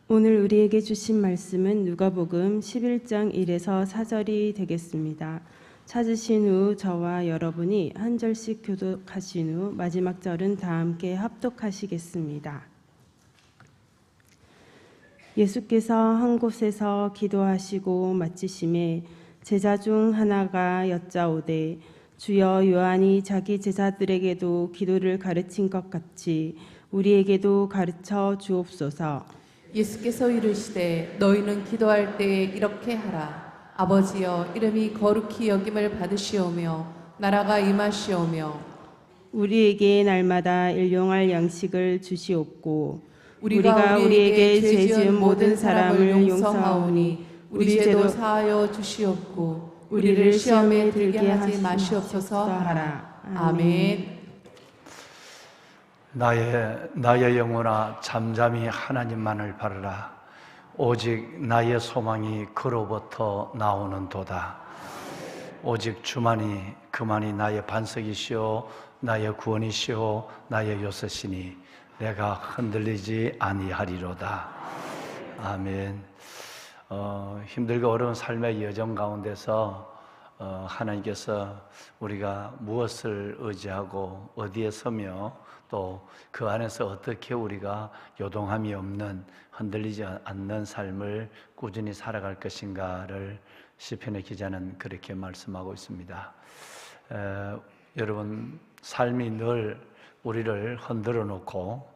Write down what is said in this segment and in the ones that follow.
오늘 우리에게 주신 말씀은 누가복음 11장 1에서 4절이 되겠습니다. 찾으신 후 저와 여러분이 한 절씩 교독하신 후 마지막 절은 다 함께 합독하시겠습니다. 예수께서 한 곳에서 기도하시고 마치심에 제자 중 하나가 여짜오되 주여 요한이 자기 제자들에게도 기도를 가르친 것 같이 우리에게도 가르쳐 주옵소서. 예수께서 이르시되 너희는 기도할 때에 이렇게 하라. 아버지여 이름이 거룩히 여김을 받으시오며 나라가 임하시오며 우리에게 날마다 일용할 양식을 주시옵고 우리가 우리에게 죄 지은 모든 사람을 용서하오니 우리 죄도 사하여 주시옵고 우리를 시험에 들게 하지 마시옵소서 하라. 아멘. 나의 영혼아 잠잠히 하나님만을 바라라. 오직 나의 소망이 그로부터 나오는도다. 오직 주만이 그만이 나의 반석이시오 나의 구원이시오 나의 요새시니 내가 흔들리지 아니하리로다. 아멘. 힘들고 어려운 삶의 여정 가운데서 하나님께서 우리가 무엇을 의지하고 어디에 서며 또 그 안에서 어떻게 우리가 요동함이 없는 흔들리지 않는 삶을 꾸준히 살아갈 것인가를 시편의 기자는 그렇게 말씀하고 있습니다. 여러분 삶이 늘 우리를 흔들어 놓고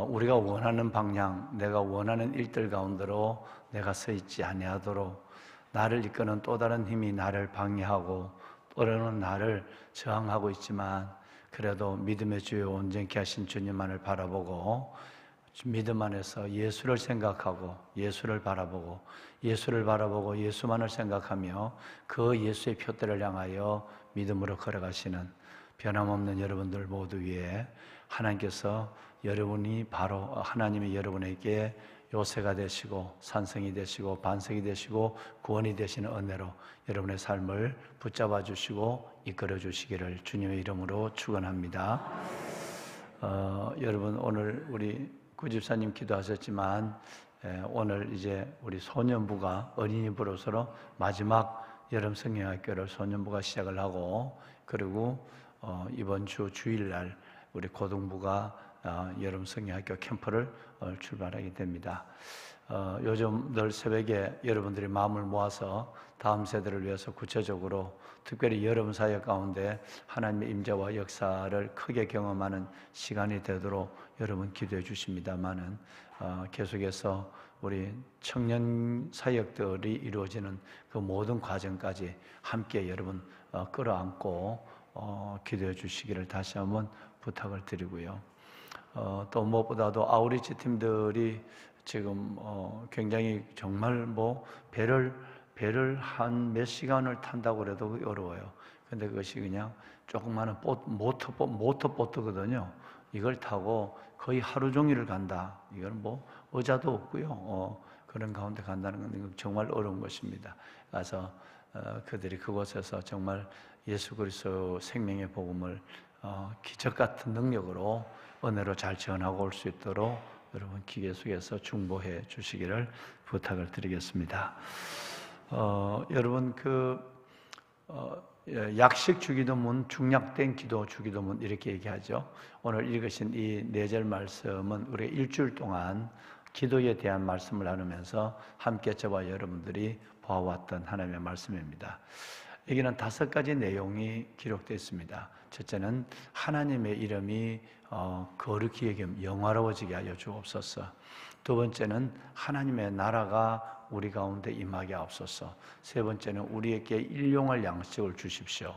우리가 원하는 방향, 내가 원하는 일들 가운데로 내가 서 있지 아니하도록 나를 이끄는 또 다른 힘이 나를 방해하고 또는 나를 저항하고 있지만 그래도 믿음의 주요 온전케 하신 주님만을 바라보고 믿음 안에서 예수를 생각하고 예수를 바라보고 예수만을 생각하며 그 예수의 표대를 향하여 믿음으로 걸어가시는 변함없는 여러분들 모두 위에 하나님께서 여러분이 바로 하나님이 여러분에게 요새가 되시고 산성이 되시고 반석이 되시고 구원이 되시는 은혜로 여러분의 삶을 붙잡아 주시고 이끌어 주시기를 주님의 이름으로 축원합니다. 여러분 오늘 우리 구집사님 기도하셨지만 오늘 이제 우리 소년부가 어린이부로서 마지막 여름 성경학교를 소년부가 시작을 하고 그리고 이번 주 주일날 우리 고등부가 여름 성경학교 캠프를 출발하게 됩니다. 요즘 늘 새벽에 여러분들이 마음을 모아서 다음 세대를 위해서 구체적으로 특별히 여름 사역 가운데 하나님의 임재와 역사를 크게 경험하는 시간이 되도록 여러분 기도해 주십니다마는 계속해서 우리 청년 사역들이 이루어지는 그 모든 과정까지 함께 여러분 끌어안고 기도해 주시기를 다시 한번 부탁을 드리고요. 또 무엇보다도 아우리치 팀들이 지금 굉장히 정말 배를 한 몇 시간을 탄다고 해도 어려워요. 근데 그것이 그냥 조그마한 모터보트거든요. 이걸 타고 거의 하루 종일을 간다. 이건 의자도 없고요. 그런 가운데 간다는 건 정말 어려운 것입니다. 그래서 그들이 그곳에서 정말 예수 그리스도 생명의 복음을 기적 같은 능력으로 은혜로 잘 전하고 올 수 있도록 여러분 기계 속에서 중보해 주시기를 부탁을 드리겠습니다. 여러분 약식 주기도문, 중약된 기도 주기도문 이렇게 얘기하죠. 오늘 읽으신 이 4절 말씀은 우리가 일주일 동안 기도에 대한 말씀을 나누면서 함께 저와 여러분들이 보아왔던 하나님의 말씀입니다. 여기는 5가지 내용이 기록되어 있습니다. 첫째는 하나님의 이름이 거룩히 여김 영화로워지게 하여 주옵소서. 두 번째는 하나님의 나라가 우리 가운데 임하게 하옵소서. 세 번째는 우리에게 일용할 양식을 주십시오.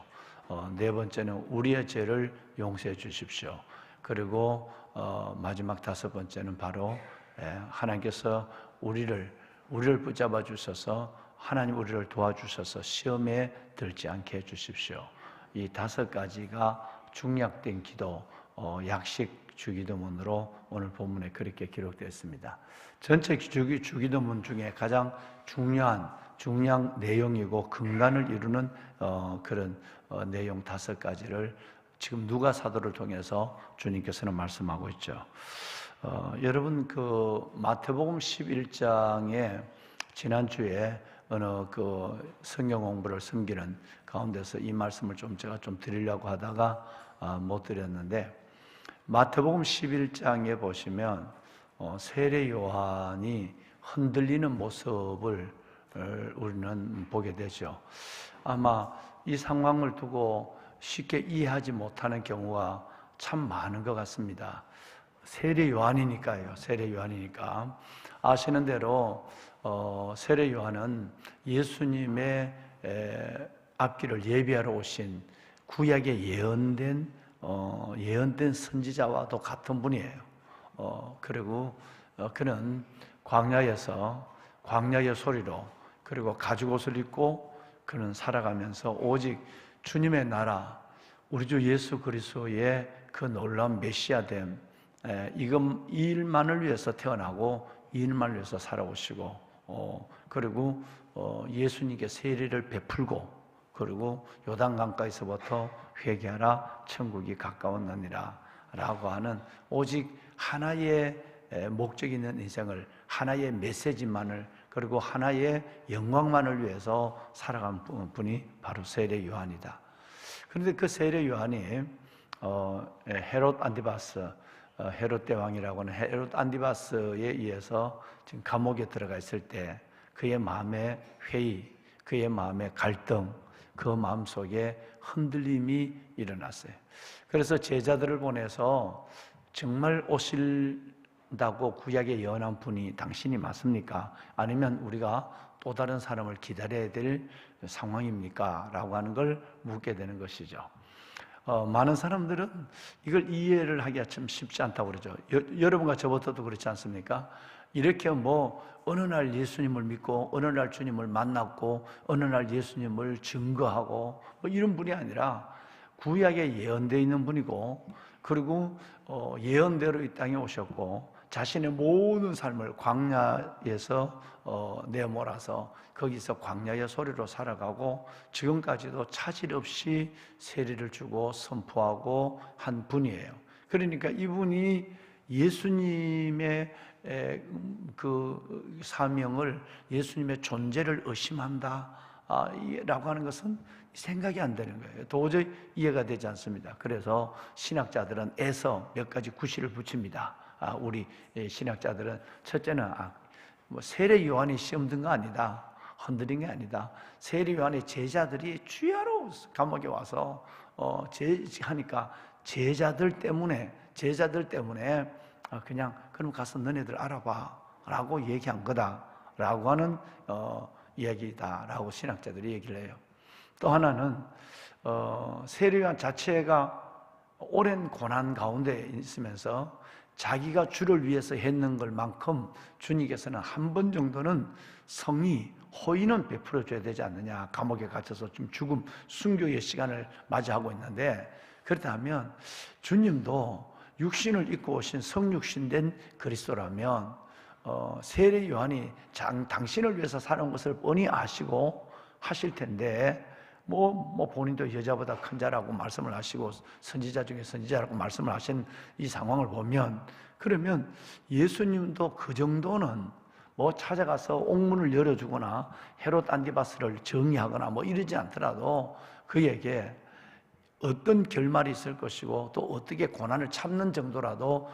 네 번째는 우리의 죄를 용서해 주십시오. 그리고 마지막 5번째는 바로 하나님께서 우리를 붙잡아 주셔서 하나님 우리를 도와주셔서 시험에 들지 않게 해주십시오. 이 5가지가 중약된 기도, 약식 주기도문으로 오늘 본문에 그렇게 기록되어 있습니다. 전체 주기도문 중에 가장 중요한 내용이고 근간을 이루는 그런 내용 5가지를 지금 누가 사도를 통해서 주님께서는 말씀하고 있죠. 여러분 그 마태복음 11장에 지난주에 어느 그 성경 공부를 섬기는 가운데서 이 말씀을 제가 드리려고 하다가 못 드렸는데, 마태복음 11장에 보시면 세례 요한이 흔들리는 모습을 우리는 보게 되죠. 아마 이 상황을 두고 쉽게 이해하지 못하는 경우가 참 많은 것 같습니다. 세례 요한이니까요. 세례 요한이니까. 아시는 대로 세례 요한은 예수님의 앞길을 예비하러 오신 구약에 예언된 선지자와도 같은 분이에요. 그리고 그는 광야의 소리로, 그리고 가죽옷을 입고 그는 살아가면서 오직 주님의 나라, 우리 주 예수 그리스도의 그 놀라운 메시아됨, 이 일만을 위해서 태어나고 이 일만을 위해서 살아오시고, 그리고 예수님께 세례를 베풀고, 그리고 요단강가에서부터 회개하라 천국이 가까웠느니라 라고 하는 오직 하나의 목적 있는 인생을, 하나의 메시지만을, 그리고 하나의 영광만을 위해서 살아간 분이 바로 세례 요한이다. 그런데 그 세례 요한이 헤롯 안티바스, 헤롯 대왕이라고 하는 헤롯 안티바스에 의해서 지금 감옥에 들어가 있을 때 그의 마음의 회의, 그의 마음의 갈등, 그 마음속에 흔들림이 일어났어요. 그래서 제자들을 보내서 정말 오실다고 구약에 예언한 분이 당신이 맞습니까? 아니면 우리가 또 다른 사람을 기다려야 될 상황입니까? 라고 하는 걸 묻게 되는 것이죠. 많은 사람들은 이걸 이해를 하기가 참 쉽지 않다고 그러죠. 여러분과 저부터도 그렇지 않습니까? 이렇게 어느 날 예수님을 믿고 어느 날 주님을 만났고 어느 날 예수님을 증거하고 이런 분이 아니라 구약에 예언되어 있는 분이고, 그리고 예언대로 이 땅에 오셨고 자신의 모든 삶을 광야에서 내몰아서 거기서 광야의 소리로 살아가고 지금까지도 차질 없이 세례를 주고 선포하고 한 분이에요. 그러니까 이분이 예수님의 그 사명을, 예수님의 존재를 의심한다 라고 하는 것은 생각이 안 되는 거예요. 도저히 이해가 되지 않습니다. 그래서 신학자들은 애서 몇 가지 구실을 붙입니다. 우리 신학자들은 첫째는 세례 요한이 시험 든 거 아니다, 흔들린 게 아니다. 세례 요한의 제자들이 주야로 감옥에 와서 하니까 제자들 때문에 그냥 그럼 가서 너네들 알아봐 라고 얘기한 거다 라고 하는 이야기다 라고 신학자들이 얘기를 해요. 또 하나는 세례 요한 자체가 오랜 고난 가운데 있으면서 자기가 주를 위해서 했는 것만큼 주님께서는 한 번 정도는 성의, 호의는 베풀어 줘야 되지 않느냐. 감옥에 갇혀서 좀 죽음, 순교의 시간을 맞이하고 있는데, 그렇다면 주님도 육신을 입고 오신 성육신된 그리스도라면 세례 요한이 당신을 위해서 살아온 것을 뻔히 아시고 하실 텐데, 본인도 여자보다 큰 자라고 말씀을 하시고 선지자 중에 선지자라고 말씀을 하신 이 상황을 보면, 그러면 예수님도 그 정도는 찾아가서 옥문을 열어주거나 헤롯 안티바스를 정의하거나 이러지 않더라도 그에게 어떤 결말이 있을 것이고 또 어떻게 고난을 참는 정도라도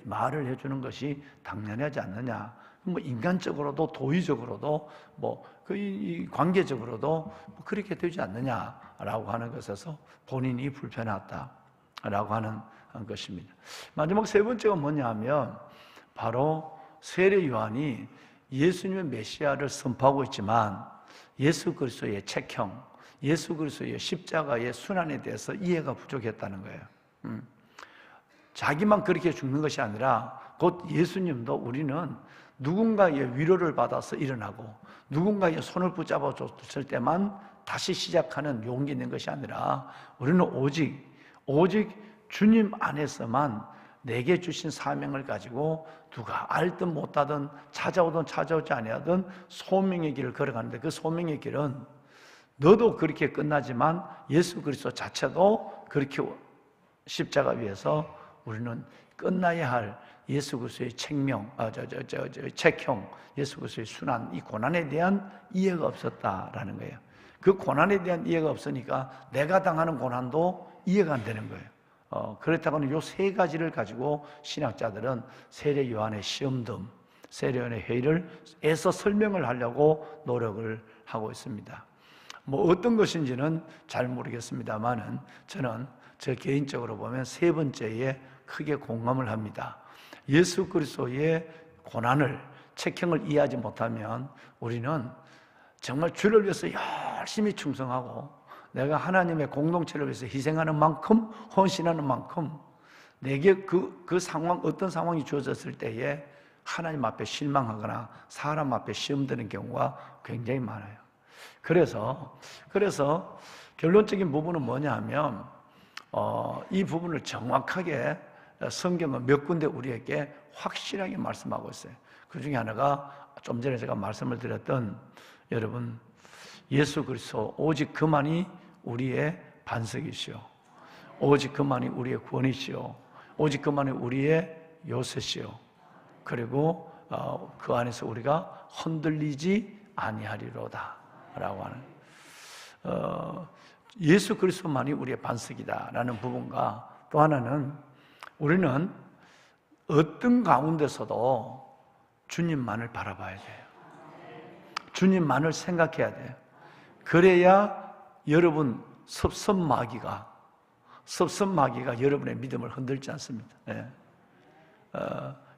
말을 해주는 것이 당연하지 않느냐. 인간적으로도 도의적으로도 관계적으로도 그렇게 되지 않느냐라고 하는 것에서 본인이 불편하다라고 하는 것입니다. 마지막 세 번째가 뭐냐 하면 바로 세례 요한이 예수님의 메시아를 선포하고 있지만 예수 그리스도의 책형, 예수 그리스도의 십자가의 순환에 대해서 이해가 부족했다는 거예요. 자기만 그렇게 죽는 것이 아니라 곧 예수님도 우리는 누군가의 위로를 받아서 일어나고 누군가의 손을 붙잡아 줬을 때만 다시 시작하는 용기 있는 것이 아니라 우리는 오직 주님 안에서만 내게 주신 사명을 가지고 누가 알든 못하든 찾아오든 찾아오지 아니하든 소명의 길을 걸어가는데, 그 소명의 길은 너도 그렇게 끝나지만 예수 그리스도 자체도 그렇게 십자가 위에서 우리는 끝나야 할 예수 그리스도의 책명, 책형, 예수 그리스도의 순환, 이 고난에 대한 이해가 없었다라는 거예요. 그 고난에 대한 이해가 없으니까 내가 당하는 고난도 이해가 안 되는 거예요. 그렇다고는 요 세 가지를 가지고 신학자들은 세례 요한의 시험점, 세례 요한의 회의를 애써 설명을 하려고 노력을 하고 있습니다. 뭐 어떤 것인지는 잘 모르겠습니다만은 저는 저 개인적으로 보면 세 번째에 크게 공감을 합니다. 예수 그리스도의 고난을, 책형을 이해하지 못하면 우리는 정말 주를 위해서 열심히 충성하고 내가 하나님의 공동체를 위해서 희생하는 만큼, 헌신하는 만큼 내게 그 상황, 어떤 상황이 주어졌을 때에 하나님 앞에 실망하거나 사람 앞에 시험되는 경우가 굉장히 많아요. 그래서 결론적인 부분은 뭐냐 하면 이 부분을 정확하게 성경은 몇 군데 우리에게 확실하게 말씀하고 있어요. 그 중에 하나가 좀 전에 제가 말씀을 드렸던, 여러분, 예수 그리스도 오직 그만이 우리의 반석이시오, 오직 그만이 우리의 구원이시오, 오직 그만이 우리의 요새시오, 그리고 그 안에서 우리가 흔들리지 아니하리로다 라고 하는, 예수 그리스도만이 우리의 반석이다라는 부분과, 또 하나는 우리는 어떤 가운데서도 주님만을 바라봐야 돼요. 주님만을 생각해야 돼요. 그래야 여러분 섭섭마귀가 여러분의 믿음을 흔들지 않습니다. 네.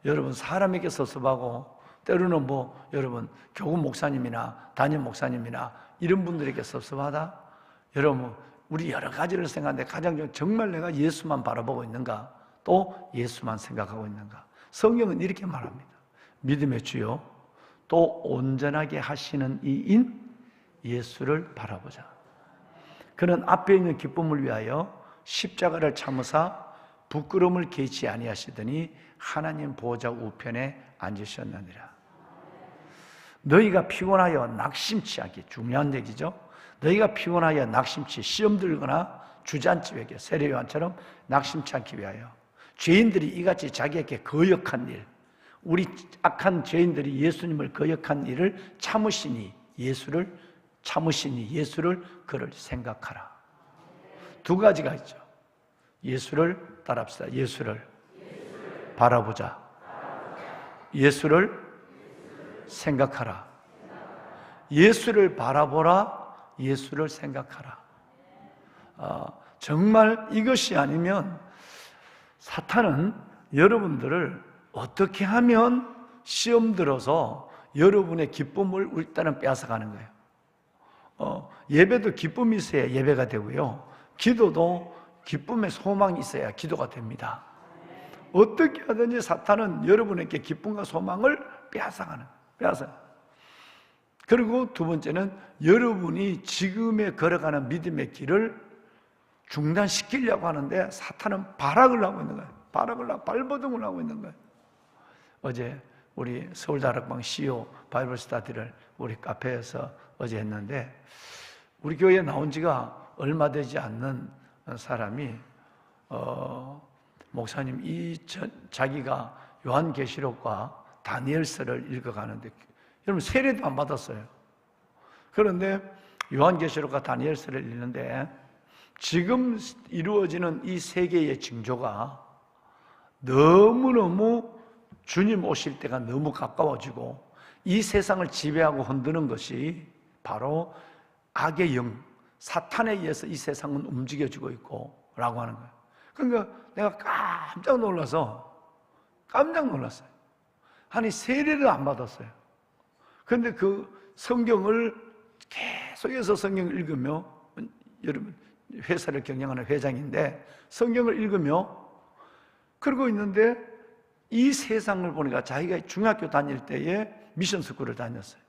여러분 사람에게 섭섭하고, 때로는 여러분 교구 목사님이나 담임 목사님이나 이런 분들에게 섭섭하다? 여러분 우리 여러 가지를 생각하는데 가장 정말 내가 예수만 바라보고 있는가? 또 예수만 생각하고 있는가? 성경은 이렇게 말합니다. 믿음의 주요 또 온전하게 하시는 이인 예수를 바라보자. 그는 앞에 있는 기쁨을 위하여 십자가를 참으사 부끄러움을 개치 아니하시더니 하나님 보좌 우편에 앉으셨느니라. 너희가 피곤하여 낙심치 않게, 중요한 얘기죠. 너희가 피곤하여 낙심치, 시험 들거나 주저앉지 않게, 세례 요한처럼 낙심치 않기 위하여 죄인들이 이같이 자기에게 거역한 일, 우리 악한 죄인들이 예수님을 거역한 일을 참으시니 예수를 그를 생각하라. 두 가지가 있죠. 예수를 따라합시다. 예수를 바라보자. 예수를 생각하라. 예수를 바라보라. 예수를 생각하라. 정말 이것이 아니면 사탄은 여러분들을 어떻게 하면 시험 들어서 여러분의 기쁨을 일단은 빼앗아가는 거예요. 예배도 기쁨이 있어야 예배가 되고요, 기도도 기쁨의 소망이 있어야 기도가 됩니다. 어떻게 하든지 사탄은 여러분에게 기쁨과 소망을 빼앗아가는 거예요. 그리고 두 번째는 여러분이 지금에 걸어가는 믿음의 길을 중단시키려고 하는데 사탄은 발악을 하고 있는 거예요. 발버둥을 하고 있는 거예요. 어제 우리 서울다락방 CEO 바이블 스타디를 우리 카페에서 어제 했는데, 우리 교회에 나온 지가 얼마 되지 않는 사람이 목사님 자기가 요한계시록과 다니엘서를 읽어가는데, 여러분 세례도 안 받았어요. 그런데 요한계시록과 다니엘서를 읽는데 지금 이루어지는 이 세계의 징조가 너무너무 주님 오실 때가 너무 가까워지고 이 세상을 지배하고 흔드는 것이 바로 악의 영, 사탄에 의해서 이 세상은 움직여지고 있고 라고 하는 거예요. 그러니까 내가 깜짝 놀랐어요. 아니 세례를 안 받았어요. 그런데 그 성경을 계속해서 성경을 읽으며, 여러분 회사를 경영하는 회장인데 성경을 읽으며 그러고 있는데 이 세상을 보니까 자기가 중학교 다닐 때에 미션 스쿨을 다녔어요.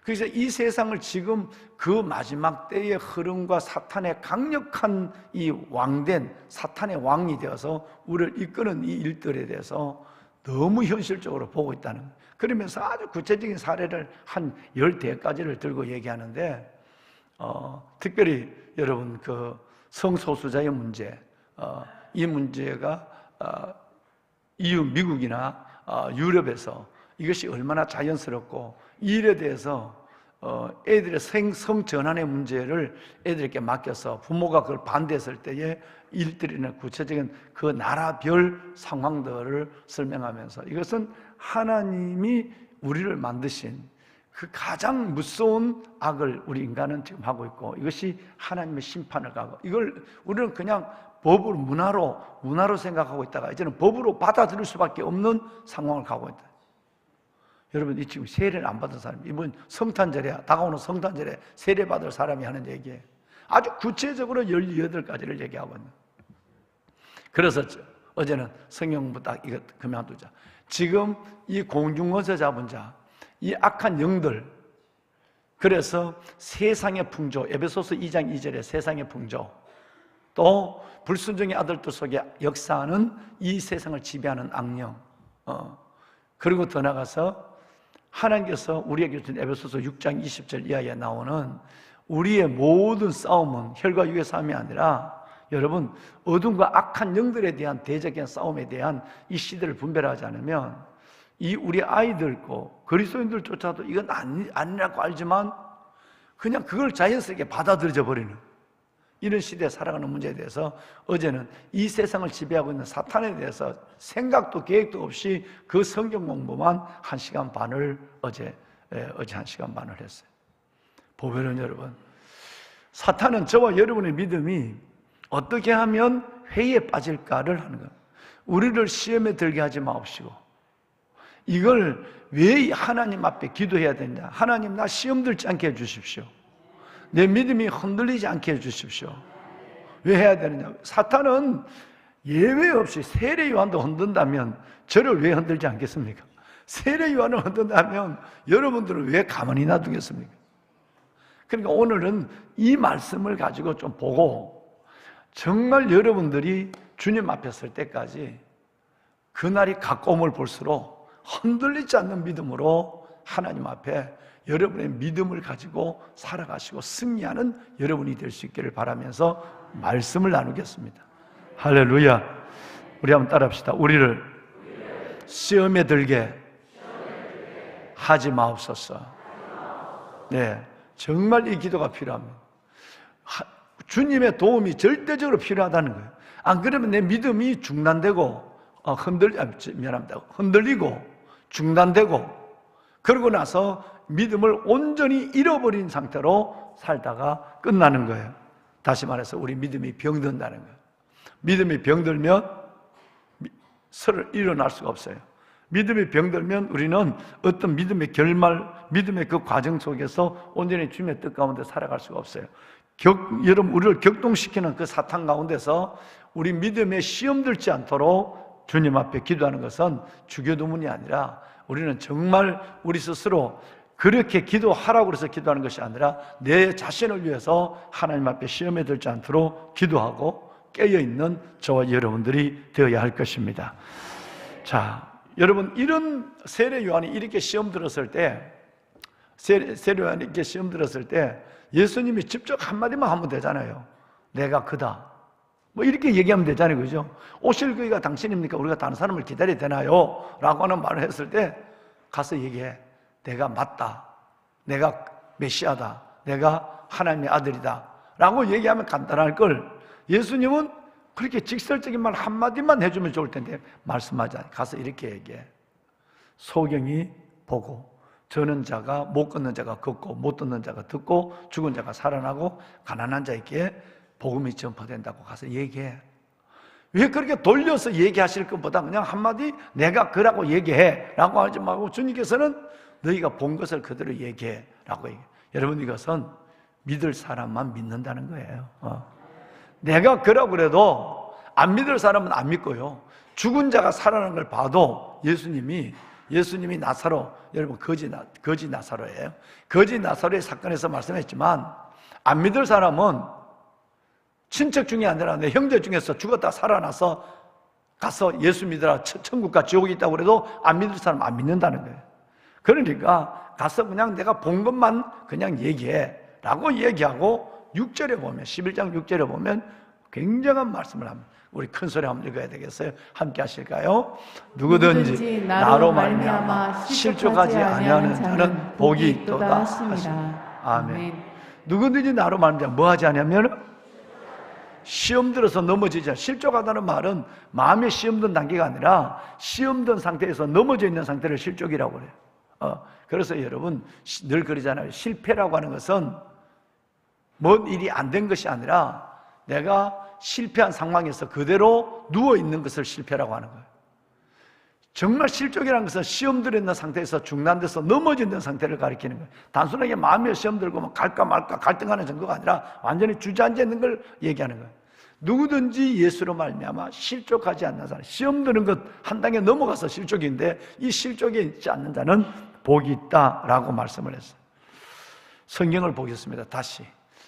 그래서 이 세상을 지금 그 마지막 때의 흐름과 사탄의 강력한 이 왕된 사탄의 왕이 되어서 우리를 이끄는 이 일들에 대해서 너무 현실적으로 보고 있다는 거예요. 그러면서 아주 구체적인 사례를 한 10대까지를 들고 얘기하는데, 특별히 여러분 그 성소수자의 문제, 이 문제가 EU 미국이나 유럽에서 이것이 얼마나 자연스럽고 이 일에 대해서 애들의 성 전환의 문제를 애들에게 맡겨서 부모가 그걸 반대했을 때의 일들이나 구체적인 그 나라별 상황들을 설명하면서 이것은 하나님이 우리를 만드신 그 가장 무서운 악을 우리 인간은 지금 하고 있고 이것이 하나님의 심판을 가고 이걸 우리는 그냥 법으로 문화로 생각하고 있다가 이제는 법으로 받아들일 수밖에 없는 상황을 가고 있다. 여러분 이 지금 세례를 안 받은 사람 이번 성탄절에 다가오는 성탄절에 세례 받을 사람이 하는 얘기예요. 아주 구체적으로 18가지를 얘기하고 있는. 그래서 어제는 성경부 딱 이거 그만두자. 지금 이 공중원서 잡은 자, 이 악한 영들, 그래서 세상의 풍조, 에베소서 2장 2절에 세상의 풍조, 또 불순종의 아들들 속에 역사하는 이 세상을 지배하는 악령, 그리고 더 나가서 하나님께서 우리에게 주신 에베소서 6장 20절 이하에 나오는 우리의 모든 싸움은 혈과 육의 싸움이 아니라 여러분 어둠과 악한 영들에 대한 대적인 싸움에 대한 이 시대를 분별하지 않으면 이 우리 아이들고 그리스도인들조차도 이건 아니라고 알지만 그냥 그걸 자연스럽게 받아들여 버리는 이런 시대에 살아가는 문제에 대해서 어제는 이 세상을 지배하고 있는 사탄에 대해서 생각도 계획도 없이 그 성경 공부만 1시간 반을 어제 1시간 반을 했어요. 보면은 여러분 사탄은 저와 여러분의 믿음이 어떻게 하면 회의에 빠질까를 하는 거예요. 우리를 시험에 들게 하지 마옵시고 이걸 왜 하나님 앞에 기도해야 되냐. 하나님 나 시험 들지 않게 해주십시오. 내 믿음이 흔들리지 않게 해주십시오. 왜 해야 되느냐. 사탄은 예외 없이 세례 요한도 흔든다면 저를 왜 흔들지 않겠습니까? 세례 요한을 흔든다면 여러분들은 왜 가만히 놔두겠습니까? 그러니까 오늘은 이 말씀을 가지고 좀 보고 정말 여러분들이 주님 앞에 설 때까지 그날이 가까움을 볼수록 흔들리지 않는 믿음으로 하나님 앞에 여러분의 믿음을 가지고 살아가시고 승리하는 여러분이 될 수 있기를 바라면서 말씀을 나누겠습니다. 할렐루야. 우리 한번 따라합시다. 우리를 시험에 들게 하지 마옵소서. 네, 정말 이 기도가 필요합니다. 주님의 도움이 절대적으로 필요하다는 거예요. 안 그러면 내 믿음이 중단되고 흔들리고 중단되고 그러고 나서 믿음을 온전히 잃어버린 상태로 살다가 끝나는 거예요. 다시 말해서 우리 믿음이 병든다는 거예요. 믿음이 병들면 서로 일어날 수가 없어요. 믿음이 병들면 우리는 어떤 믿음의 결말, 믿음의 그 과정 속에서 온전히 주님의 뜻 가운데 살아갈 수가 없어요. 여러분 우리를 격동시키는 그 사탄 가운데서 우리 믿음에 시험 들지 않도록 주님 앞에 기도하는 것은 주교도문이 아니라 우리는 정말 우리 스스로 그렇게 기도하라고 해서 기도하는 것이 아니라 내 자신을 위해서 하나님 앞에 시험에 들지 않도록 기도하고 깨어있는 저와 여러분들이 되어야 할 것입니다. 자, 여러분 이런 세례 요한이 이렇게 시험 들었을 때 세례 요한이 이렇게 시험 들었을 때 예수님이 직접 한마디만 하면 되잖아요. 내가 그다. 뭐 이렇게 얘기하면 되잖아요. 그죠? 오실 그이가 당신입니까? 우리가 다른 사람을 기다려야 되나요? 라고 하는 말을 했을 때 가서 얘기해. 내가 맞다. 내가 메시아다. 내가 하나님의 아들이다. 라고 얘기하면 간단할 걸 예수님은 그렇게 직설적인 말 한마디만 해주면 좋을 텐데 말씀하지 않아요. 가서 이렇게 얘기해. 소경이 보고 저는 자가 못 걷는 자가 걷고 못 듣는 자가 듣고 죽은 자가 살아나고 가난한 자에게 복음이 전파된다고 가서 얘기해. 왜 그렇게 돌려서 얘기하실 것보다 그냥 한마디 내가 그라고 얘기해 라고 하지 말고 주님께서는 너희가 본 것을 그대로 얘기해 라고 얘기해. 여러분 이것은 믿을 사람만 믿는다는 거예요. 내가 그라고 그래도 안 믿을 사람은 안 믿고요. 죽은 자가 살아나는 걸 봐도 예수님이 나사로, 여러분 거지 나사로예요. 거지 나사로의 사건에서 말씀했지만 안 믿을 사람은 친척 중에 아니라 내 형제 중에서 죽었다 살아나서 가서 예수 믿으라 천국과 지옥이 있다고 그래도 안 믿을 사람 안 믿는다는 거예요. 그러니까 가서 그냥 내가 본 것만 그냥 얘기해 라고 얘기하고 6절에 보면 11장 6절에 보면 굉장한 말씀을 합니다. 우리 큰 소리 한번 읽어야 되겠어요? 함께 하실까요? 누구든지 나로 말미암아 실족하지 아니하는 자는 복이 있도다 하십니다. 아멘. 누구든지 나로 말미암아 뭐 하지 않으면 시험 들어서 넘어지지 않아. 실족하다는 말은 마음에 시험 든 단계가 아니라 시험 든 상태에서 넘어져 있는 상태를 실족이라고 그래요. 그래서 여러분 늘 그러잖아요. 실패라고 하는 것은 뭔 일이 안 된 것이 아니라 내가 실패한 상황에서 그대로 누워있는 것을 실패라고 하는 거예요. 정말 실족이라는 것은 시험 들어있는 상태에서 중단돼서 넘어지는 상태를 가리키는 거예요. 단순하게 마음에 시험 들고 뭐 갈까 말까 갈등하는 정도가 아니라 완전히 주저앉아 있는 걸 얘기하는 거예요. 누구든지 예수로 말미암아 실족하지 않는 사람, 시험 드는 것 한 단계 넘어가서 실족인데 이 실족에 있지 않는 자는 복이 있다라고 말씀을 했어요. 성경을 보겠습니다. 다시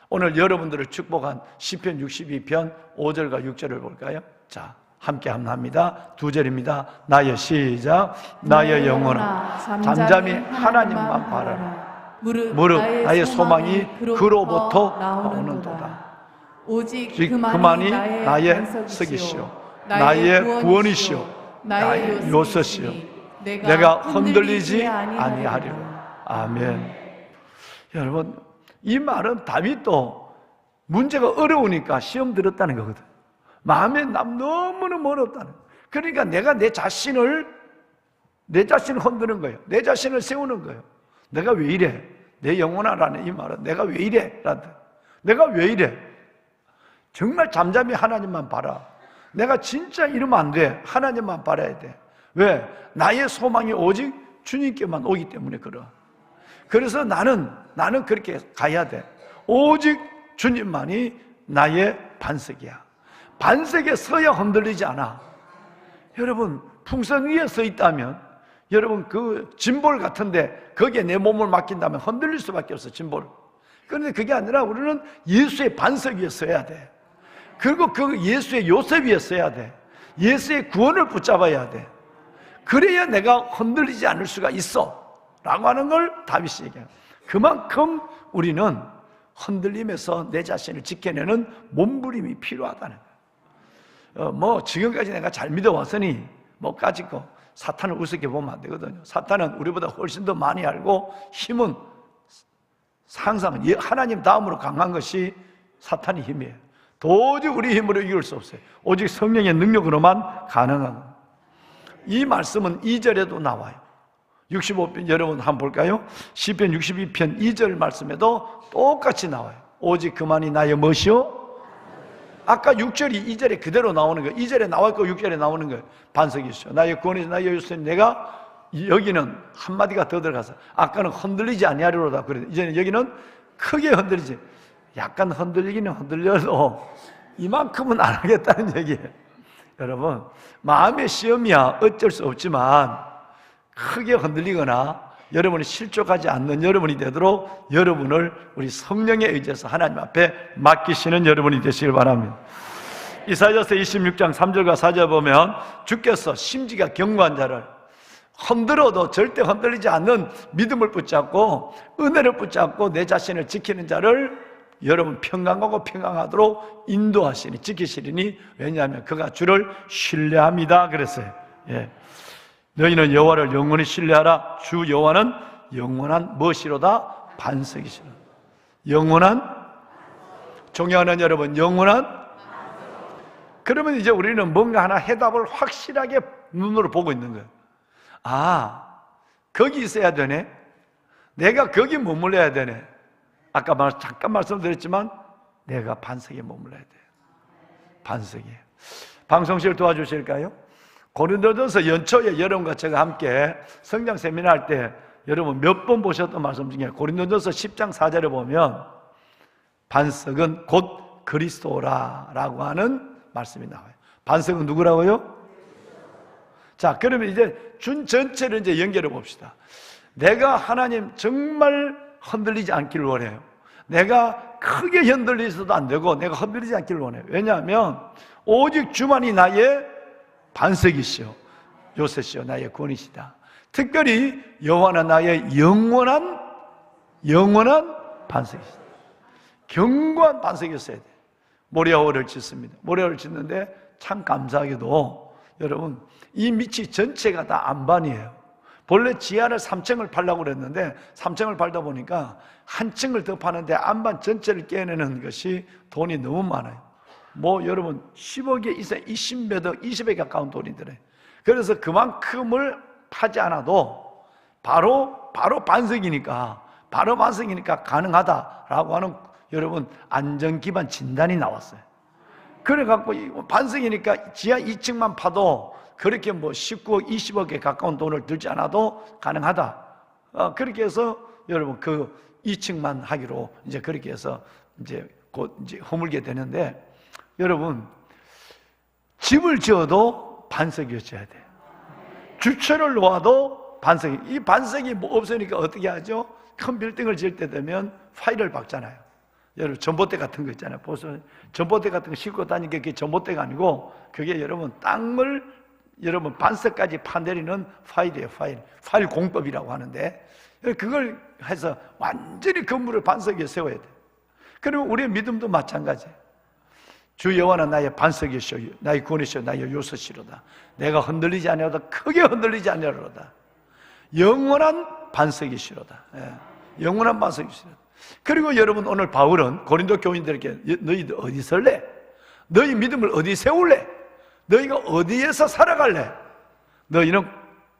오늘 여러분들을 축복한 시편 62편 5절과 6절을 볼까요? 자, 함께 합니다. 2절입니다. 나의 시작. 나의 영혼아 잠잠히 하나님만 바라라. 무릇 나의 소망이 그로부터 나오는도다. 오직 그만이 나의 석이시오 나의 구원이시오 나의 요새시오 내가 흔들리지 아니하리라. 아멘. 여러분 이 말은 다윗도 문제가 어려우니까 시험 들었다는 거거든. 마음에 너무너무 어렵다는 거예요. 그러니까 내가 내 자신을 흔드는 거예요. 내 자신을 세우는 거예요. 내가 왜 이래? 내 영혼아라는 이 말은 내가 왜 이래? 라는 내가 왜 이래? 정말 잠잠히 하나님만 봐라. 내가 진짜 이러면 안 돼. 하나님만 바라야 돼. 왜? 나의 소망이 오직 주님께만 오기 때문에 그래. 그래서 나는 그렇게 가야 돼. 오직 주님만이 나의 반석이야. 반석에 서야 흔들리지 않아. 여러분 풍선 위에 서 있다면 여러분 그 짐볼 같은데 거기에 내 몸을 맡긴다면 흔들릴 수밖에 없어. 짐볼. 그런데 그게 아니라 우리는 예수의 반석 위에 서야 돼. 그리고 그 예수의 요새 위에 서야 돼. 예수의 구원을 붙잡아야 돼. 그래야 내가 흔들리지 않을 수가 있어 라고 하는 걸 다윗이 얘기해요. 그만큼 우리는 흔들림에서 내 자신을 지켜내는 몸부림이 필요하다는 거예요. 뭐 지금까지 내가 잘 믿어왔으니 뭐 까짓거 사탄을 우습게 보면 안 되거든요. 사탄은 우리보다 훨씬 더 많이 알고 힘은 항상 하나님 다음으로 강한 것이 사탄의 힘이에요. 도저히 우리 힘으로 이길 수 없어요. 오직 성령의 능력으로만 가능한 거예요. 이 말씀은 2절에도 나와요. 65편 여러분 한번 볼까요? 시편 62편 2절 말씀에도 똑같이 나와요. 오직 그만이 나의 멋이요. 아까 6절이 2절에 그대로 나오는 거예요. 2절에 나왔고 6절에 나오는 거예요. 반석이시오 나의 구원이시오 나의 요새님. 내가 여기는 한마디가 더 들어가서 아까는 흔들리지 아니하리로다 그래요. 이제는 여기는 크게 흔들리지. 약간 흔들리기는 흔들려도 이만큼은 안 하겠다는 얘기예요. 여러분 마음의 시험이야 어쩔 수 없지만 크게 흔들리거나 여러분이 실족하지 않는 여러분이 되도록 여러분을 우리 성령에 의지해서 하나님 앞에 맡기시는 여러분이 되시길 바랍니다. 이사야서 26장 3절과 4절 보면 주께서 심지가 견고한 자를 흔들어도 절대 흔들리지 않는 믿음을 붙잡고 은혜를 붙잡고 내 자신을 지키는 자를 여러분 평강하고 평강하도록 인도하시니 지키시리니 왜냐하면 그가 주를 신뢰합니다 그랬어요. 예. 너희는 여호와를 영원히 신뢰하라. 주 여호와는 영원한 무엇이로다? 반석이시라. 영원한 존경하는 여러분 영원한. 그러면 이제 우리는 뭔가 하나 해답을 확실하게 눈으로 보고 있는 거예요. 아 거기 있어야 되네. 내가 거기 머물러야 되네. 아까 잠깐 말씀드렸지만 내가 반석에 머물러야 돼요. 반석에. 방송실 도와주실까요? 고린도전서 연초에 여러분과 제가 함께 성장 세미나 할 때 여러분 몇 번 보셨던 말씀 중에 고린도전서 10장 4절에 보면 반석은 곧 그리스도라라고 하는 말씀이 나와요. 반석은 누구라고요? 자, 그러면 이제 준 전체를 이제 연결해 봅시다. 내가 하나님 정말 흔들리지 않기를 원해요. 내가 크게 흔들리서도 안 되고 내가 흔들리지 않기를 원해요. 왜냐하면 오직 주만이 나의 반석이시오 요새시오 나의 구원이시다. 특별히 여호와는 나의 영원한 반석이시다. 견고한 반석이었어야 돼. 모리아호를 짓습니다. 모리아호를 짓는데 참 감사하게도 여러분 이 밑이 전체가 다 안반이에요. 본래 지하를 3층을 팔려고 그랬는데 3층을 팔다 보니까 한 층을 더 파는데 안반 전체를 깨내는 것이 돈이 너무 많아요. 뭐 여러분 10억에 이상 20몇 억, 20에 가까운 돈이 들어요. 그래서 그만큼을 파지 않아도 바로 반석이니까 가능하다라고 하는 여러분 안전기반 진단이 나왔어요. 그래갖고 반석이니까 지하 2층만 파도 그렇게 뭐 19억, 20억에 가까운 돈을 들지 않아도 가능하다. 그렇게 해서 여러분 그 2층만 하기로 이제 그렇게 해서 이제 곧 이제 허물게 되는데, 여러분 집을 지어도 반석이어야 돼요. 주차를 놓아도 반석이, 이 반석이 뭐 없으니까 어떻게 하죠? 큰 빌딩을 지을 때 되면 파일을 박잖아요. 여러분 전봇대 같은 거 있잖아요. 보세요. 전봇대 같은 거 싣고 다니는 게 그게 전봇대가 아니고 그게 여러분 땅을 여러분 반석까지 파내리는 파일이에요. 파일 공법이라고 하는데, 그걸 해서 완전히 건물을 반석에 세워야 돼요. 그리고 우리의 믿음도 마찬가지예요. 주 여호와는 나의 반석이시오, 나의 구원이시오, 나의 요새시로다. 내가 흔들리지 아니하다, 크게 흔들리지 아니하로다. 영원한 반석이시로다. 영원한 반석이시로다. 그리고 여러분 오늘 바울은 고린도 교인들에게 너희들 어디 설래? 너희 믿음을 어디 세울래? 너희가 어디에서 살아갈래? 너희는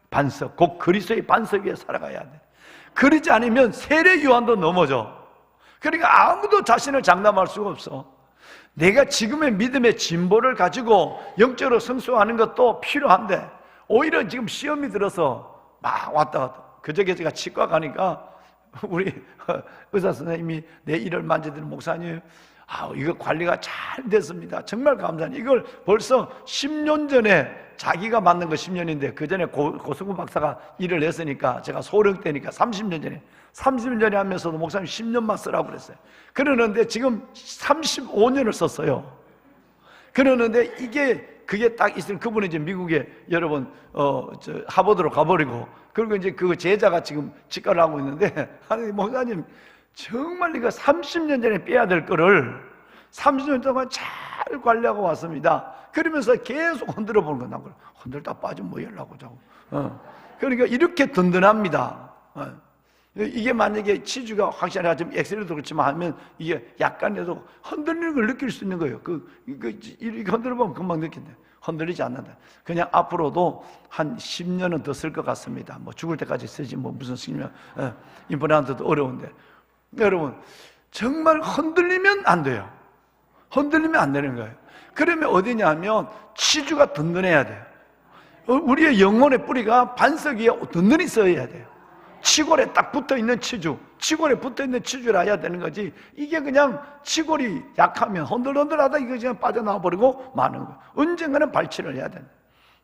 반석, 곧 그리스도의 반석 위에 살아가야 돼. 그러지 않으면 세례 요한도 넘어져. 그러니까 아무도 자신을 장담할 수가 없어. 내가 지금의 믿음의 진보를 가지고 영적으로 성숙하는 것도 필요한데, 오히려 지금 시험이 들어서 막 왔다 갔다. 그저께 제가 치과 가니까 우리 의사 선생님이 내 이를 만져드는 목사님, 이거 관리가 잘 됐습니다. 정말 감사합니다. 이걸 벌써 10년 전에 자기가 만든 거 10년인데 그 전에 고승구 박사가 일을 했으니까 제가 소령 때니까 30년 전에 하면서도 목사님 10년만 쓰라고 그랬어요. 그러는데 지금 35년을 썼어요. 그러는데 그게 딱 있으면 그분이 이제 미국에 여러분 하버드로 가버리고, 그리고 이제 그 제자가 지금 치과를 하고 있는데, 아니 목사님 정말 이거 30년 전에 빼야 될 거를 30년 동안 잘 관리하고 왔습니다. 그러면서 계속 흔들어 보는 거야. 흔들다 빠지면 뭐 하려고 자고. 그러니까 이렇게 든든합니다. 이게 만약에 치주가 확실히 좀 엑스레이도 그렇지만 하면 이게 약간이라도 흔들리는 걸 느낄 수 있는 거예요. 이렇게 흔들어 보면 금방 느낀다. 흔들리지 않는다. 그냥 앞으로도 한 10년은 더 쓸 것 같습니다. 뭐 죽을 때까지 쓰지 뭐 무슨 10년. 임플란트도 어려운데. 여러분 정말 흔들리면 안 돼요. 흔들리면 안 되는 거예요. 그러면 어디냐 하면 치주가 든든해야 돼요. 우리의 영혼의 뿌리가 반석 위에 든든히 서야 돼요. 치골에 딱 붙어있는 치주, 치골에 붙어있는 치주를 해야 되는 거지, 이게 그냥 치골이 약하면 흔들흔들하다 이거 그냥 빠져나와 버리고 마는 거예요. 언젠가는 발치를 해야 돼요.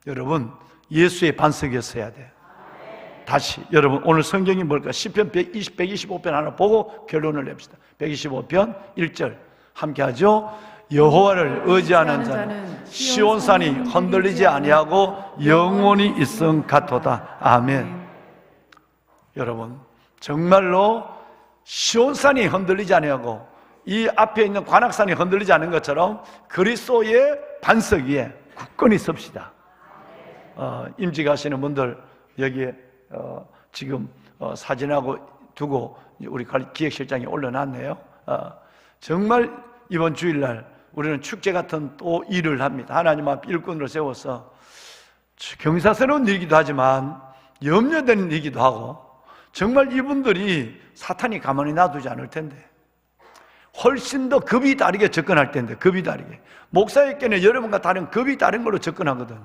여러분 예수의 반석에 서야 돼요. 다시 여러분 오늘 성경이 뭘까? 시편 125편 하나 보고 결론을 냅시다. 125편 1절 함께 하죠. 여호와를 의지하는 자는 시온산이 흔들리지 아니하고 영원히 있음 같도다. 아멘. 여러분 정말로 시온산이 흔들리지 아니하고 이 앞에 있는 관악산이 흔들리지 않은 것처럼 그리스도의 반석 위에 굳건히 섭시다. 임직하시는 분들 여기에 지금 사진하고 두고 우리 기획실장이 올려놨네요. 정말 이번 주일날 우리는 축제 같은 또 일을 합니다. 하나님 앞 일꾼으로 세워서 경사스러운 일이기도 하지만 염려되는 일이기도 하고, 정말 이분들이 사탄이 가만히 놔두지 않을 텐데 훨씬 더 급이 다르게 접근할 텐데, 급이 다르게 목사에게는 여러분과 다른 급이 다른 걸로 접근하거든.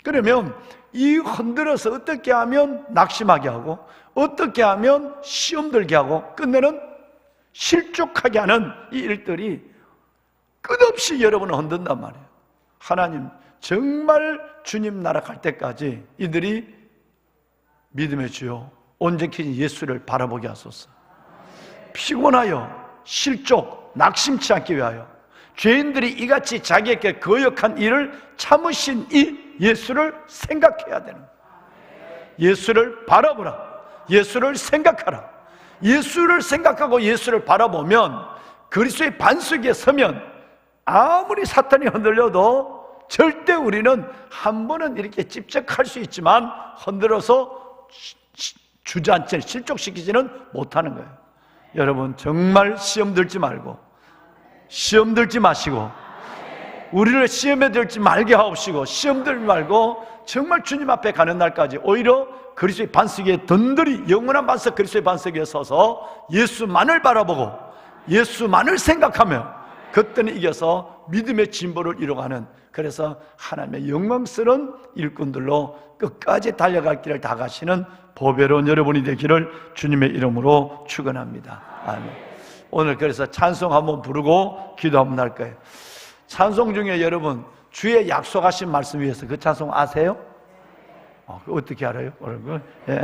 그러면 이 흔들어서 어떻게 하면 낙심하게 하고 어떻게 하면 시험 들게 하고 끝내는 실족하게 하는 이 일들이 끝없이 여러분을 흔든단 말이에요. 하나님 정말 주님 나라 갈 때까지 이들이 믿음의 주요 온전히 예수를 바라보게 하소서. 피곤하여 실족 낙심치 않기 위하여 죄인들이 이같이 자기에게 거역한 일을 참으신 이 예수를 생각해야 되는 거예요. 예수를 바라보라. 예수를 생각하라. 예수를 생각하고 예수를 바라보면 그리스도의 반석 위에 서면 아무리 사탄이 흔들려도 절대 우리는 한 번은 이렇게 집적할 수 있지만 흔들어서 주저앉지, 실족시키지는 못하는 거예요. 여러분, 정말 시험 들지 말고, 시험 들지 마시고, 우리를 시험에 들지 말게 하옵시고, 시험 들지 말고 정말 주님 앞에 가는 날까지 오히려 그리스도의 반석 위에 든든히, 영원한 반석 그리스도의 반석 위에 서서 예수만을 바라보고 예수만을 생각하며 그때는 이겨서 믿음의 진보를 이뤄가는, 그래서 하나님의 영광스러운 일꾼들로 끝까지 달려갈 길을 다 가시는 보배로운 여러분이 되기를 주님의 이름으로 축원합니다. 아멘. 오늘 그래서 찬송 한번 부르고 기도 한번 할 거예요. 찬송 중에 여러분, 주의 약속하신 말씀 위해서, 그 찬송 아세요? 어떻게 알아요? 예.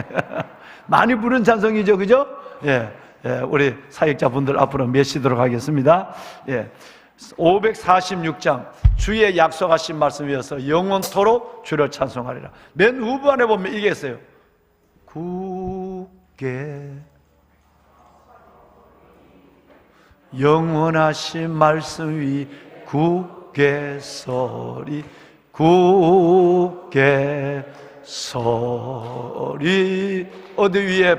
많이 부른 찬송이죠, 그죠? 예. 예. 우리 사역자분들 앞으로 메시도록 하겠습니다. 예. 546장 주의 약속하신 말씀 위해서 영원토록 주를 찬송하리라. 맨 후반에 보면 이게 있어요. 굳게 영원하신 말씀 위 굳게 서리, 굳게 서리. 어디 위에?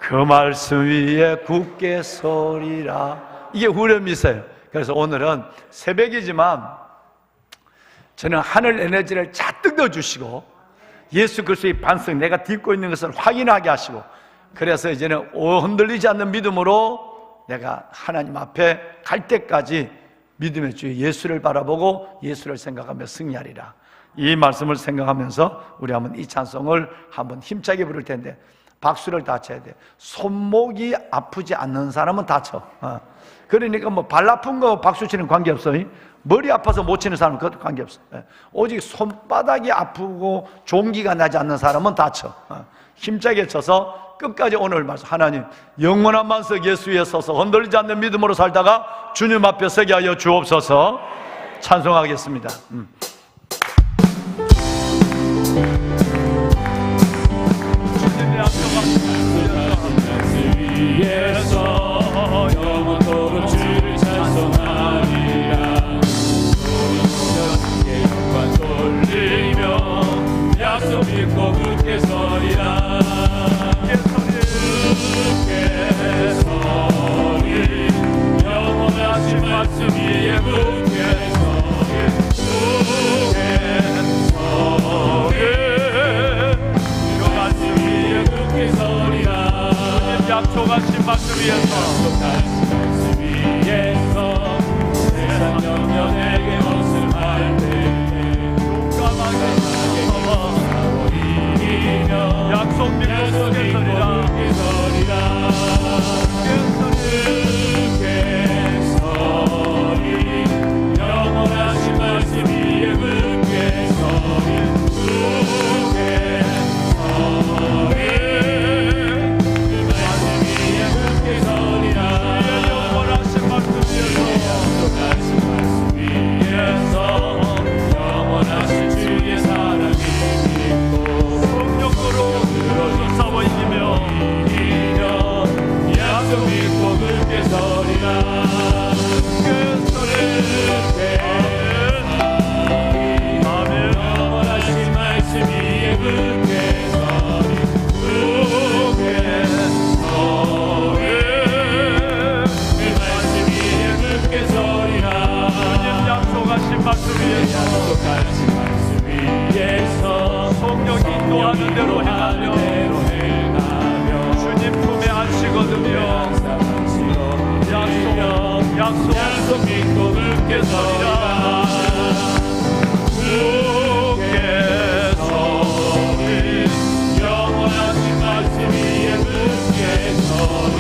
그 말씀 위에 굳게 서리라. 이게 후렴이세요. 그래서 오늘은 새벽이지만 저는 하늘 에너지를 잔뜩 넣어주시고 예수 그리스도의 반석, 내가 딛고 있는 것을 확인하게 하시고, 그래서 이제는 흔들리지 않는 믿음으로 내가 하나님 앞에 갈 때까지 믿음의 주 예수를 바라보고 예수를 생각하며 승리하리라. 이 말씀을 생각하면서 우리 한번 이 찬송을 한번 힘차게 부를 텐데 박수를 다 쳐야 돼. 손목이 아프지 않는 사람은 다 쳐. 그러니까 뭐 발 아픈 거 박수 치는 관계없어. 머리 아파서 못 치는 사람은 그것도 관계없어. 오직 손바닥이 아프고 종기가 나지 않는 사람은 다 쳐. 힘차게 쳐서 끝까지 오늘 말씀, 하나님 영원한 반석 예수 위에 서서 흔들리지 않는 믿음으로 살다가 주님 앞에 서게 하여 주옵소서. 찬송하겠습니다. 주님의 위에서 영원토록 주를 찬송하리라. 우리 영광 돌리며 약속 믿고 굳게 서리라. 굳게 서리, 영원하신 말씀 위에 굳게 서리, 굳게 서리, 말씀 위에 굳게 서리라. 약속하신 말씀 위에서 세상 영년에게 무슨 할 때에 용감하게 서서 이기며 약속 믿고 굳게 서리라. 굳게 서리, 영원하신 말씀 위에 굳게 서리, 굳게 서리, 영원하신 주의 사랑이 믿고 성령으로 싸워 이기며 약속 믿고 굳게 서리라. 영원하신 말씀 위에 굳게 서리, 굳게 서리, 그 말씀 위에 굳게 서리라. 약속하신 말씀 위에서 성령이 인도하는 대로 행하며 주님 품에 안식거든요. 약속 믿고 굳게 서리라. 굳게 서리, 영원하신 말씀 위에 굳게 서리,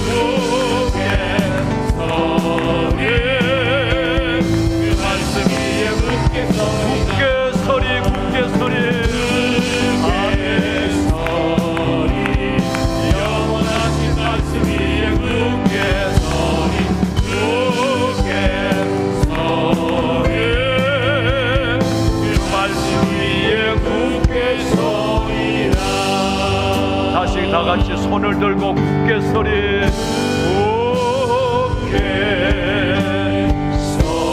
굳게 서리, 그 말씀 위에 굳게 서리, 굳게 서리, 굳게 서리. 영원하신 말씀 위에 굳게 서리, 굳게 서리, 그 말씀 위에 굳게 서리라. 다시 다 같이 손을 들고 굳게 서리. 굳게 서리,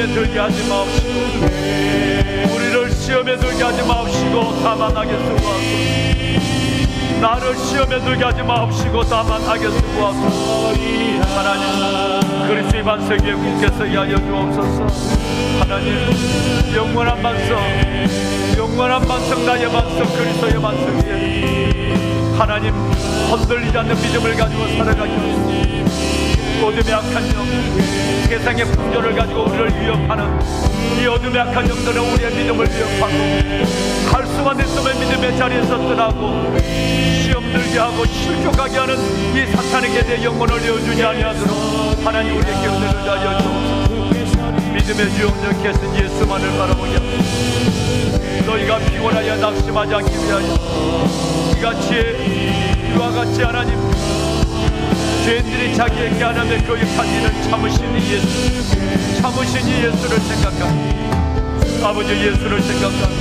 시험에 들게 하지 마옵시고 우리를 시험에 들게 하지 마옵시고 다만 하게 수고하소서. 나를 시험에 들게 하지 마옵시고 다만 하게 수고하소서. 하나님 그리스도의 반석 위에 굳게 서게 하여 주옵소서. 하나님 영원한 반석 나의 반석 그리스도의 반석 위에 하나님 흔들리지 않는 믿음을 가지고 살아가게 하소서. 어둠의 악한 영, 세상의 풍조를 가지고 우리를 위협하는 이 어둠의 악한 영들은 우리의 믿음을 위협하고 할 수만 있으면 믿음의 자리에서 떠나고 시험 들게 하고 실족하게 하는 이 사탄에게 내 영혼을 내어주지 아니하도록 하나님 우리에게 은혜를 하여 주옵소서. 믿음의 주역력 계신 예수만을 바라보게 하소서. 너희가 피곤하여 낙심하지 않기 위하여 이와 같이 하나님 죄인들이 자기에게 하나님의 교육한 일을 참으신 이 예수를 생각하고 아버지 예수를 생각하고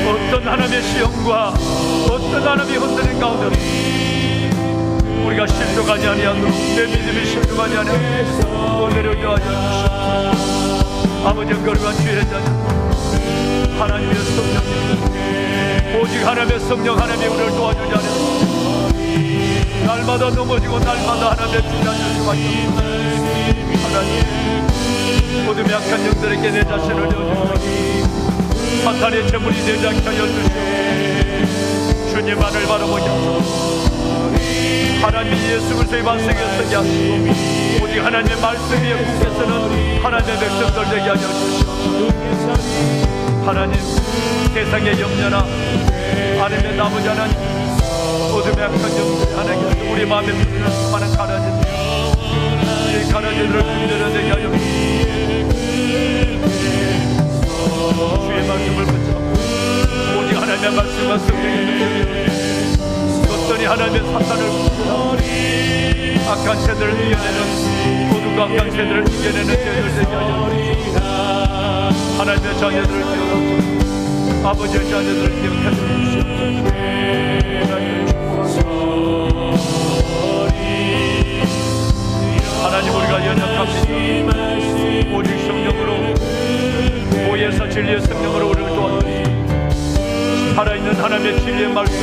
어떤 하나님의 시험과 어떤 하나님의 흔들림 가운데 우리가 실족하지 아니하도록 내 믿음이 실족하지 아니하도록 은혜를 더하여 주시옵소서. 아버지 거룩한 주의 자녀 하나님의 성령님 오직 하나님의 성령 하나님이 우리를 도와주지 않으시고 날마다 넘어지고 날마다 하나님의 주장을 수밖에 없습니다. 하나님 어둠의 약한 영들에게 내 자신을 내어주시고 사탄의 재물이 되지 않게 하여 주시고 주님만을 바라보게 하소서. 하나님이 예수 그리스도의 반석에 서게 하시고 오직 하나님의 말씀 위에 굳게 서는 하나님의 백성들 되게 하여 주시옵소서. 하나님 세상의 염려나 하나님의 나머지 하나님 어둠의 약한 영들 하나님 우리 마음에 불리는 수많은 가라지들 이 가라지들을 분별해내게 하여 주의 말씀을 붙잡고 오직 하나님의 말씀과 성령의 능력으로 걷더니 하나님의 사탄을 분별하고 악한 새들을 이겨내는 어둠과 악한 새들을 이겨내는 자녀들 되게 하여 주시옵소서. 하나님의 자녀들을 기억하고 아버지의 자녀들을 기억해 주시옵소서. 하나님 우리가 연약합니다. 오직 성령으로 보혜사 진리의 성령으로 우리를 도와주시옵소서. 살아있는 하나님의 진리의 말씀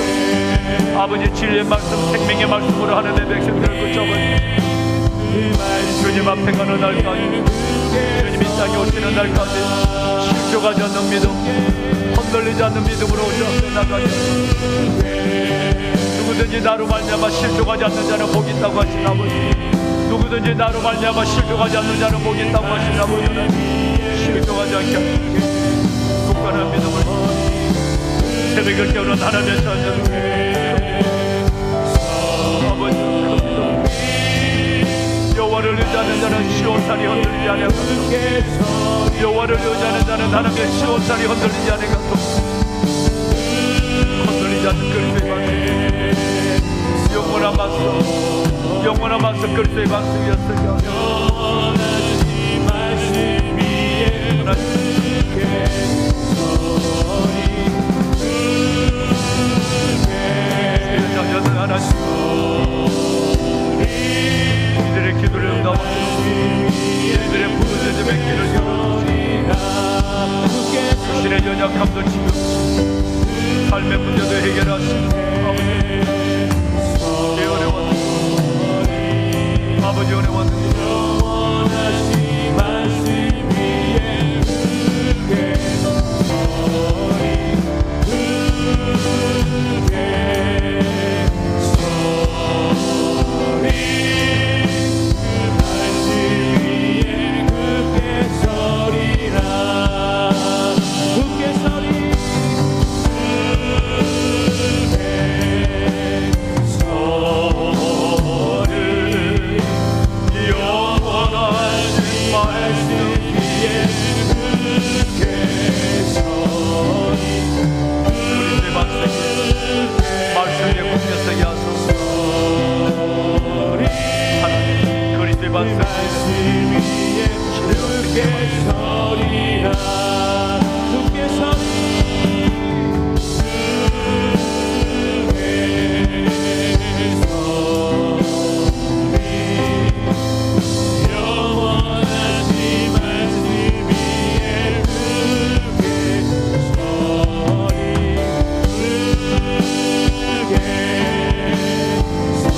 아버지 진리의 말씀 생명의 말씀으로 하나님의 백성들을 붙잡아 주님 앞에 가는 날까지 주님이 땅에 오시는 날까지 실족하지 않는 믿음 흔들리지 않는 믿음으로 오셔 나가게 누구든지 나로 말미암아 실족하지 않는 자는 복이 있다고 하신 아버지 누구든지 나로 말미암아 실족하지 않는 자는 복이 있다고 하신 아버지는 실족하지 않게 하시고 굳건한 믿음을 새벽을 깨우는 하나님의 자녀들 아버지 여호와를 의지하는 자는 시온산이 흔들리지 아니하고 여호와를 의지하는 자는 하나님의 시온산이 흔들리지 아니하고 흔들리지 않는 그리스도의 반석 영원한 반석 그리스도의 반석이었으며 자녀들 하나님 이들의 기도를 응답하시고 이들의 부르짖음의 길을 열어주시고 자신의 연약함도 지금 삶의 문제도 해결하시고 아버지 은혜 왔는데 영원하신 말씀 위에 굳게 서리 말씀 위에 굳게 서리라